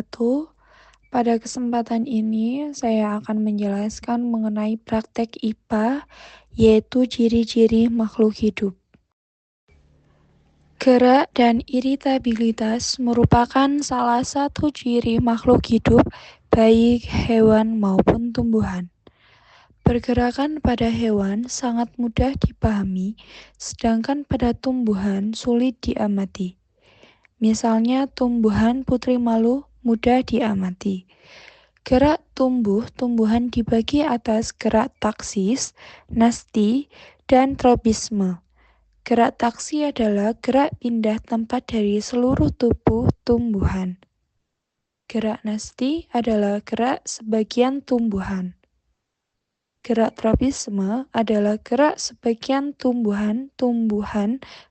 wabarakatuh. Pada kesempatan ini, saya akan menjelaskan mengenai praktek IPA, yaitu ciri-ciri makhluk hidup. Gerak dan iritabilitas merupakan salah satu ciri makhluk hidup, baik hewan maupun tumbuhan. Pergerakan pada hewan sangat mudah dipahami, sedangkan pada tumbuhan sulit diamati. Misalnya tumbuhan putri malu mudah diamati. Gerak tumbuh-tumbuhan dibagi atas gerak taksis, nasti, dan tropisme. Gerak taksi adalah gerak pindah tempat dari seluruh tubuh tumbuhan. Gerak nasti adalah gerak sebagian tumbuhan. Gerak tropisme adalah gerak sebagian tumbuhan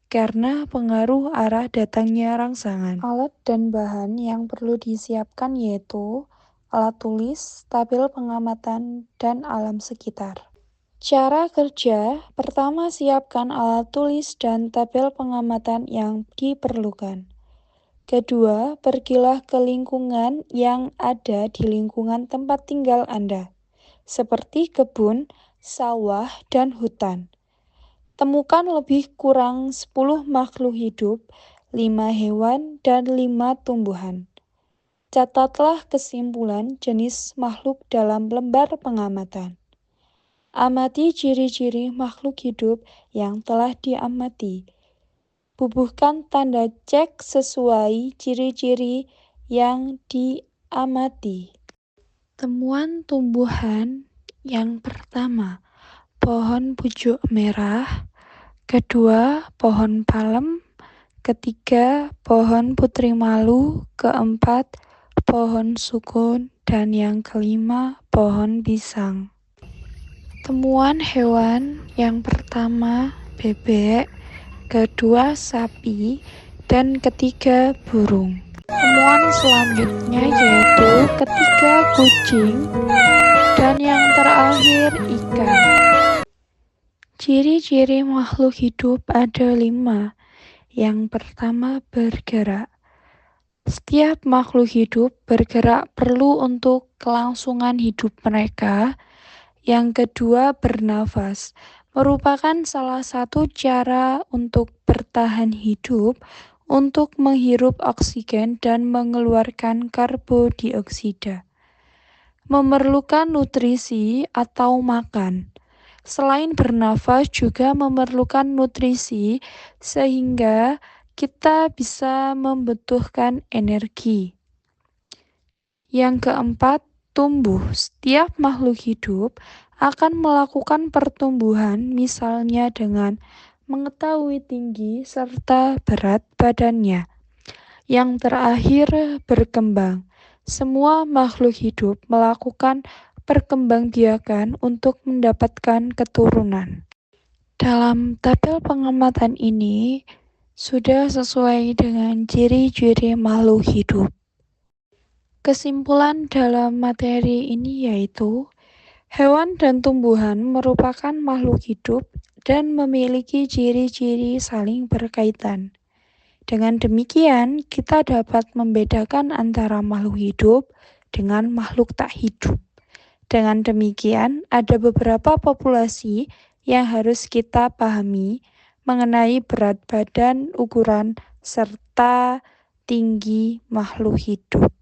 karena pengaruh arah datangnya rangsangan. Alat dan bahan yang perlu disiapkan yaitu alat tulis, tabel pengamatan, dan alam sekitar. Cara kerja, pertama siapkan alat tulis dan tabel pengamatan yang diperlukan. Kedua, pergilah ke lingkungan yang ada di lingkungan tempat tinggal Anda, seperti kebun, sawah, dan hutan. Temukan lebih kurang 10 makhluk hidup, 5 hewan, dan 5 tumbuhan. Catatlah kesimpulan jenis makhluk dalam lembar pengamatan. Amati ciri-ciri makhluk hidup yang telah diamati. Bubuhkan tanda cek sesuai ciri-ciri yang diamati. Temuan tumbuhan yang pertama, pohon pucuk merah. Kedua, pohon palem. Ketiga, pohon putri malu. Keempat, pohon sukun. Dan yang kelima, pohon pisang. Temuan hewan yang pertama bebek, kedua sapi, dan ketiga burung. Temuan selanjutnya yaitu ketiga kucing, dan yang terakhir ikan. Ciri-ciri makhluk hidup ada 5. Yang pertama bergerak. Setiap makhluk hidup bergerak perlu untuk kelangsungan hidup mereka. Yang kedua, bernafas, merupakan salah satu cara untuk bertahan hidup, untuk menghirup oksigen dan mengeluarkan karbodioksida. Memerlukan nutrisi atau makan. Selain bernafas juga memerlukan nutrisi sehingga kita bisa membutuhkan energi. Yang keempat, tumbuh. Setiap makhluk hidup akan melakukan pertumbuhan, misalnya dengan mengetahui tinggi serta berat badannya. Yang terakhir, berkembang. Semua makhluk hidup melakukan perkembangbiakan untuk mendapatkan keturunan. Dalam tabel pengamatan ini sudah sesuai dengan ciri-ciri makhluk hidup. Kesimpulan dalam materi ini yaitu, hewan dan tumbuhan merupakan makhluk hidup dan memiliki ciri-ciri saling berkaitan. Dengan demikian, kita dapat membedakan antara makhluk hidup dengan makhluk tak hidup. Dengan demikian, ada beberapa populasi yang harus kita pahami mengenai berat badan, ukuran, serta tinggi makhluk hidup.